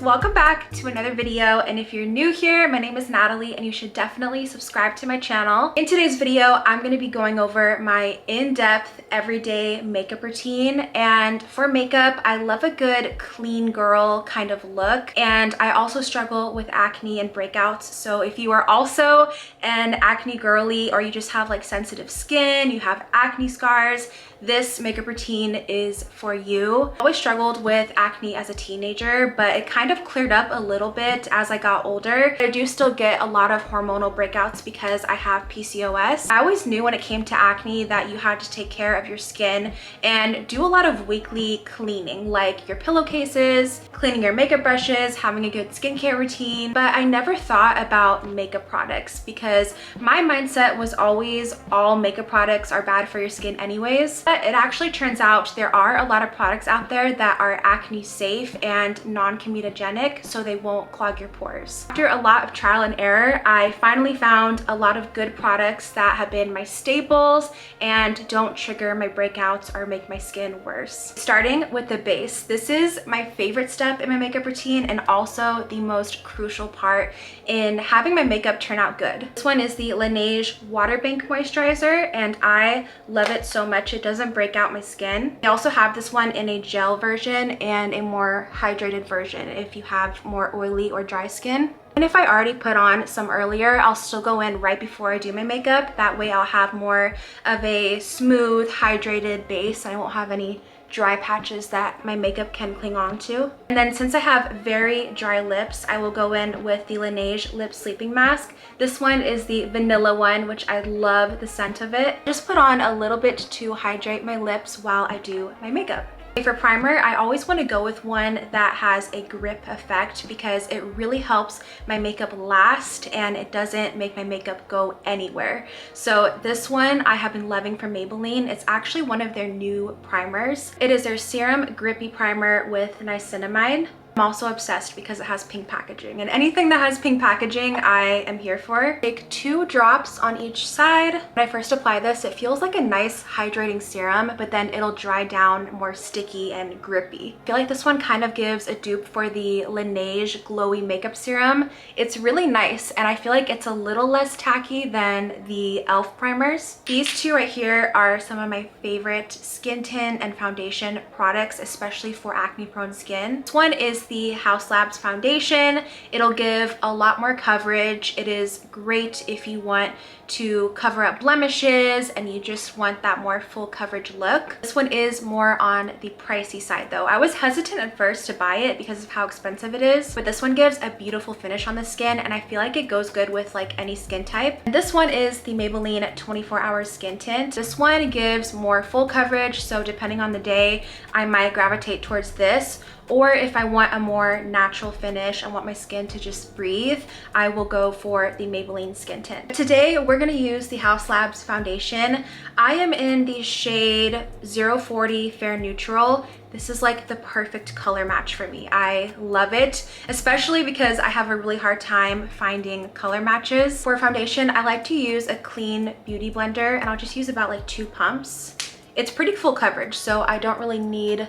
welcome back to another video, and if you're new here, my name is Natalie and you should definitely subscribe to my channel. In today's video, I'm going to be going over my in-depth everyday makeup routine, and for makeup, I love a good clean girl kind of look, and I also struggle with acne and breakouts. So if you are also an acne girly, or you just have like sensitive skin, you have acne scars, this makeup routine is for you. I always struggled with acne as a teenager, but it kind of cleared up a little bit as I got older. I do still get a lot of hormonal breakouts because I have PCOS. I always knew when it came to acne that you had to take care of your skin and do a lot of weekly cleaning, like your pillowcases, cleaning your makeup brushes, having a good skincare routine. But I never thought about makeup products because my mindset was always all makeup products are bad for your skin anyways. But it actually turns out there are a lot of products out there that are acne safe and non-comedogenic, so they won't clog your pores. After a lot of trial and error, I finally found a lot of good products that have been my staples and don't trigger my breakouts or make my skin worse. Starting with the base. This is my favorite step in my makeup routine and also the most crucial part in having my makeup turn out good. This one is the Laneige Water Bank Moisturizer, and I love it so much. It doesn't break out my skin. I also have this one in a gel version and a more hydrated version if you have more oily or dry skin. And if I already put on some earlier, I'll still go in right before I do my makeup. That way I'll have more of a smooth, hydrated base. I won't have any dry patches that my makeup can cling on to. And then since I have very dry lips, I will go in with the Laneige Lip Sleeping Mask. This one is the vanilla one, which I love the scent of it. Just put on a little bit to hydrate my lips while I do my makeup. For primer, I always want to go with one that has a grip effect because it really helps my makeup last and it doesn't make my makeup go anywhere. So this one I have been loving from Maybelline. It's actually one of their new primers. It is their Serum Grippy Primer with niacinamide. I'm also obsessed because it has pink packaging, and anything that has pink packaging I am here for. Take 2 drops on each side. When I first apply this, it feels like a nice hydrating serum, but then it'll dry down more sticky and grippy. I feel like this one kind of gives a dupe for the Laneige Glowy Makeup Serum. It's really nice, and I feel like it's a little less tacky than the e.l.f. primers. These two right here are some of my favorite skin tint and foundation products, especially for acne prone skin. This one is the Haus foundation. It'll give a lot more coverage. It is great if you want to cover up blemishes and you just want that more full coverage look. This one is more on the pricey side though. I was hesitant at first to buy it because of how expensive it is, but this one gives a beautiful finish on the skin and I feel like it goes good with like any skin type. And this one is the Maybelline 24-Hour Skin Tint. This one gives more full coverage, so depending on the day, I might gravitate towards this. Or if I want a more natural finish, I want my skin to just breathe, I will go for the Maybelline Skin Tint. Today, we're gonna use the Haus foundation. I am in the shade 040 Fair Neutral. This is like the perfect color match for me. I love it, especially because I have a really hard time finding color matches. For foundation, I like to use a clean beauty blender, and I'll just use about like 2 pumps. It's pretty full coverage, so I don't really need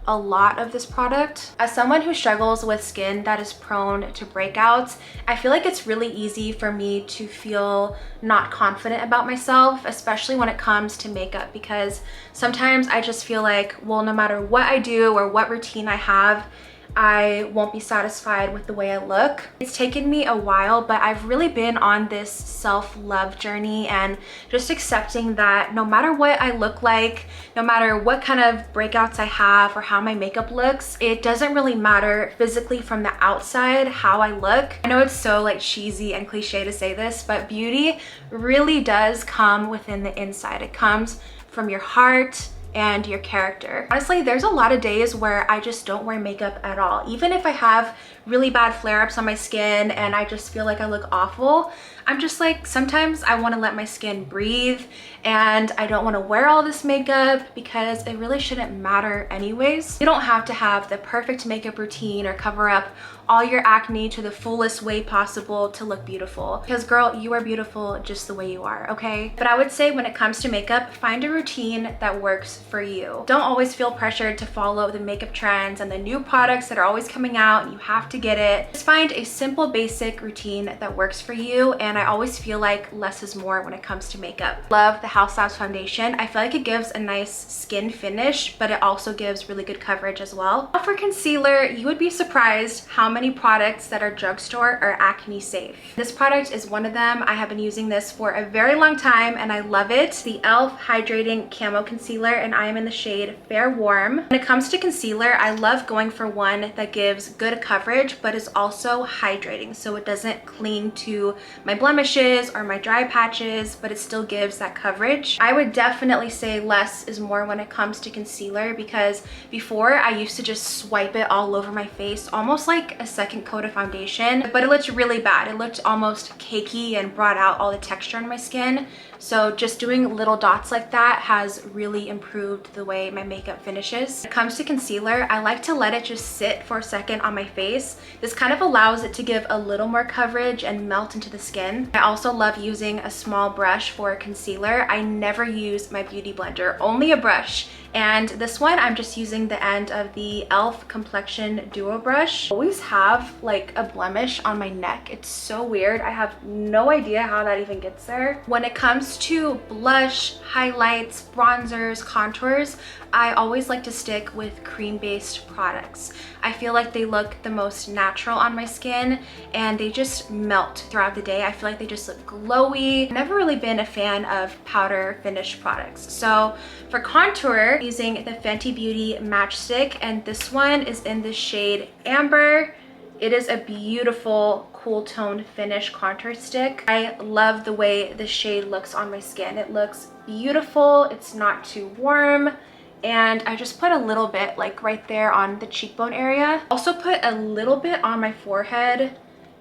a lot of this product. As someone who struggles with skin that is prone to breakouts, I feel like it's really easy for me to feel not confident about myself, especially when it comes to makeup, because sometimes I just feel like, well, no matter what I do or what routine I have, I won't be satisfied with the way I look. It's taken me a while, but I've really been on this self-love journey and just accepting that no matter what I look like, no matter what kind of breakouts I have or how my makeup looks, it doesn't really matter physically from the outside how I look. I know it's so like cheesy and cliche to say this, but beauty really does come within the inside. It comes from your heart and your character. Honestly, there's a lot of days where I just don't wear makeup at all. Even if I have really bad flare-ups on my skin and I just feel like I look awful, I'm just like, sometimes I want to let my skin breathe and I don't want to wear all this makeup because it really shouldn't matter anyways. You don't have to have the perfect makeup routine or cover up all your acne to the fullest way possible to look beautiful, because girl, you are beautiful just the way you are, okay? But I would say when it comes to makeup, find a routine that works for you. Don't always feel pressured to follow the makeup trends and the new products that are always coming out and you have to get it. Just find a simple basic routine that works for you, and I always feel like less is more when it comes to makeup. Love the Haus foundation. I feel like it gives a nice skin finish, but it also gives really good coverage as well. Now for concealer, you would be surprised how many products that are drugstore are acne safe. This product is one of them. I have been using this for a very long time and I love it. The e.l.f. Hydrating Camo Concealer, and I am in the shade Fair Warm. When it comes to concealer, I love going for one that gives good coverage but is also hydrating, so it doesn't cling to my blemishes or my dry patches, but it still gives that coverage. I would definitely say less is more when it comes to concealer, because before I used to just swipe it all over my face, almost like a second coat of foundation, but it looked really bad. It looked almost cakey and brought out all the texture on my skin. So just doing little dots like that has really improved the way my makeup finishes. When it comes to concealer, I like to let it just sit for a second on my face. This kind of allows it to give a little more coverage and melt into the skin. I also love using a small brush for concealer. I never use my beauty blender, only a brush. And this one, I'm just using the end of the e.l.f. Complexion Duo Brush. I always have like a blemish on my neck. It's so weird. I have no idea how that even gets there. When it comes to blush, highlights, bronzers, contours, I always like to stick with cream-based products. I feel like they look the most natural on my skin and they just melt throughout the day. I feel like they just look glowy. I've never really been a fan of powder finish products. So for contour, I'm using the Fenty Beauty Matchstick, and this one is in the shade Amber. It is a beautiful cool toned finish contour stick. I love the way the shade looks on my skin. It looks beautiful. It's not too warm. And I just put a little bit like right there on the cheekbone area. Also put a little bit on my forehead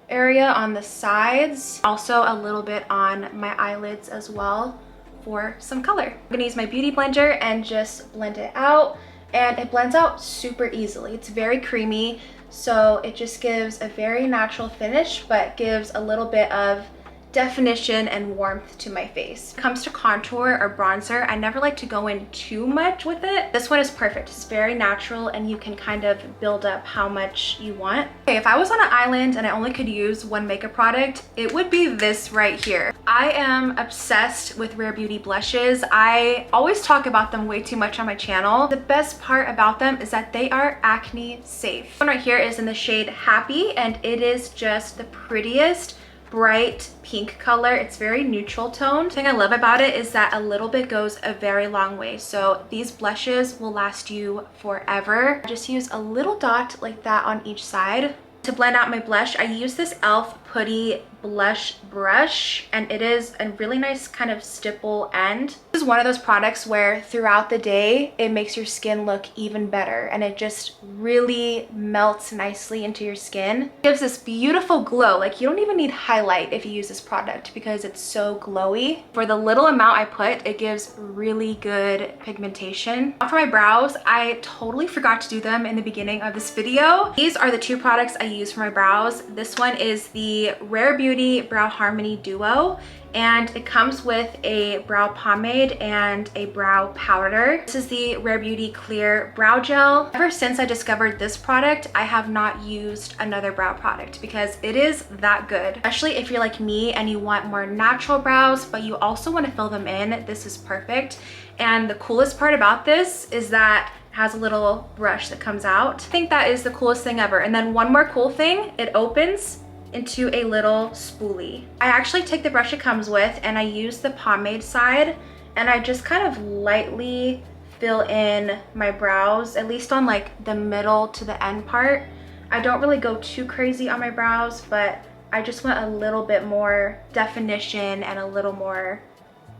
area on the sides. Also a little bit on my eyelids as well for some color. I'm gonna use my beauty blender and just blend it out. And it blends out super easily. It's very creamy, so it just gives a very natural finish, but gives a little bit of definition and warmth to my face. When it comes to contour or bronzer, I never like to go in too much with it. This one is perfect. It's very natural and you can kind of build up how much you want. Okay, if I was on an island and I only could use one makeup product, it would be this right here. I am obsessed with Rare Beauty blushes. I always talk about them way too much on my channel. The best part about them is that they are acne safe. This one right here is in the shade Happy, and it is just the prettiest bright pink color. It's very neutral toned. The thing I love about it is that a little bit goes a very long way. So these blushes will last you forever. I just use a little dot like that on each side. To blend out my blush, I use this e.l.f. Putty blush brush, and it is a really nice kind of stipple end. This is one of those products where throughout the day it makes your skin look even better, and it just really melts nicely into your skin. It gives this beautiful glow. Like, you don't even need highlight if you use this product because it's so glowy. For the little amount I put, it gives really good pigmentation. Now for my brows, I totally forgot to do them in the beginning of this video. These are the two products I use for my brows. This one is the Rare Beauty Brow Harmony Duo, and it comes with a brow pomade and a brow powder. This is the Rare Beauty Clear Brow Gel. Ever since I discovered this product, I have not used another brow product because it is that good. Especially if you're like me and you want more natural brows, but you also want to fill them in, this is perfect. And the coolest part about this is that it has a little brush that comes out. I think that is the coolest thing ever. And then one more cool thing, it opens into a little spoolie. I actually take the brush it comes with and I use the pomade side, and I just kind of lightly fill in my brows, at least on like the middle to the end part. I don't really go too crazy on my brows, but I just want a little bit more definition and a little more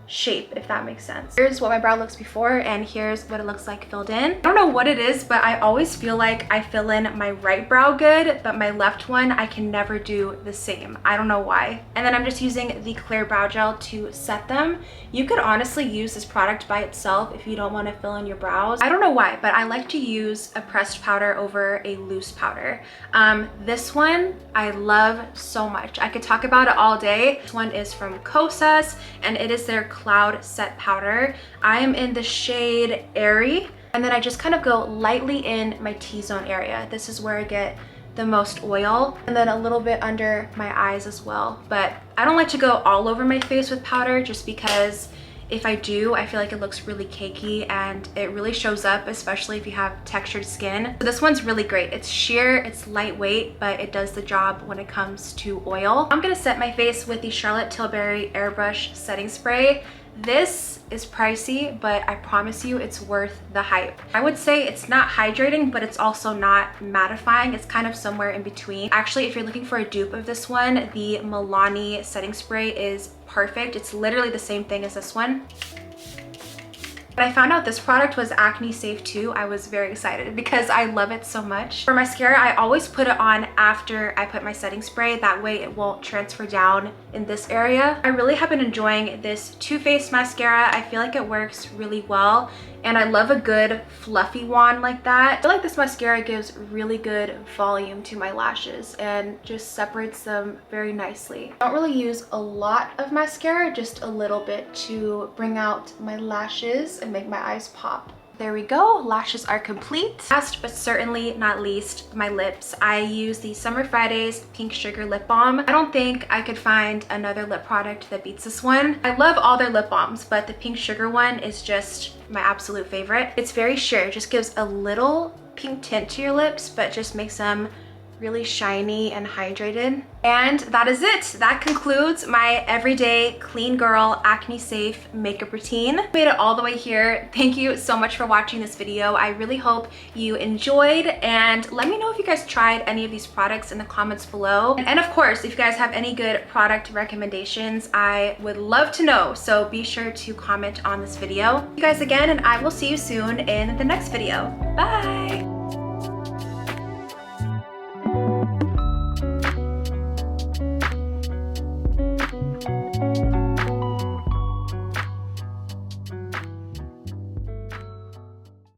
shape, if that makes sense. Here's what my brow looks before, and here's what it looks like filled in. I don't know what it is, but I always feel like I fill in my right brow good, but my left one I can never do the same. I don't know why. And then I'm just using the clear brow gel to set them. You could honestly use this product by itself if you don't want to fill in your brows. I don't know why, but I like to use a pressed powder over a loose powder. This one I love so much. I could talk about it all day. This one is from Kosas, and it is their Cloud Set Powder. I am in the shade Airy, and then I just kind of go lightly in my T-zone area. This is where I get the most oil, and then a little bit under my eyes as well. But I don't like to go all over my face with powder just because if I do, I feel like it looks really cakey and it really shows up, especially if you have textured skin. So this one's really great. It's sheer, it's lightweight, but it does the job when it comes to oil. I'm gonna set my face with the Charlotte Tilbury Airbrush Setting Spray. This is pricey, but I promise you it's worth the hype. I would say it's not hydrating, but it's also not mattifying. It's kind of somewhere in between. Actually, if you're looking for a dupe of this one, the Milani setting spray is perfect. It's literally the same thing as this one. But I found out this product was acne safe too. I was very excited because I love it so much. For mascara, I always put it on after I put my setting spray. That way it won't transfer down in this area. I really have been enjoying this Too Faced mascara. I feel like it works really well. And I love a good fluffy wand like that. I feel like this mascara gives really good volume to my lashes and just separates them very nicely. I don't really use a lot of mascara, just a little bit to bring out my lashes and make my eyes pop. There we go, lashes are complete. Last but certainly not least, my lips. I use the Summer Fridays Pink Sugar Lip Balm. I don't think I could find another lip product that beats this one. I love all their lip balms, but the Pink Sugar one is just my absolute favorite. It's very sheer, it just gives a little pink tint to your lips, but just makes them really shiny and hydrated. And that is it. That concludes my everyday clean girl acne safe makeup routine. Made it all the way here. Thank you so much for watching this video. I really hope you enjoyed, and let me know if you guys tried any of these products in the comments below. And of course, if you guys have any good product recommendations, I would love to know. So be sure to comment on this video. Thank you guys again, and I will see you soon in the next video. Bye.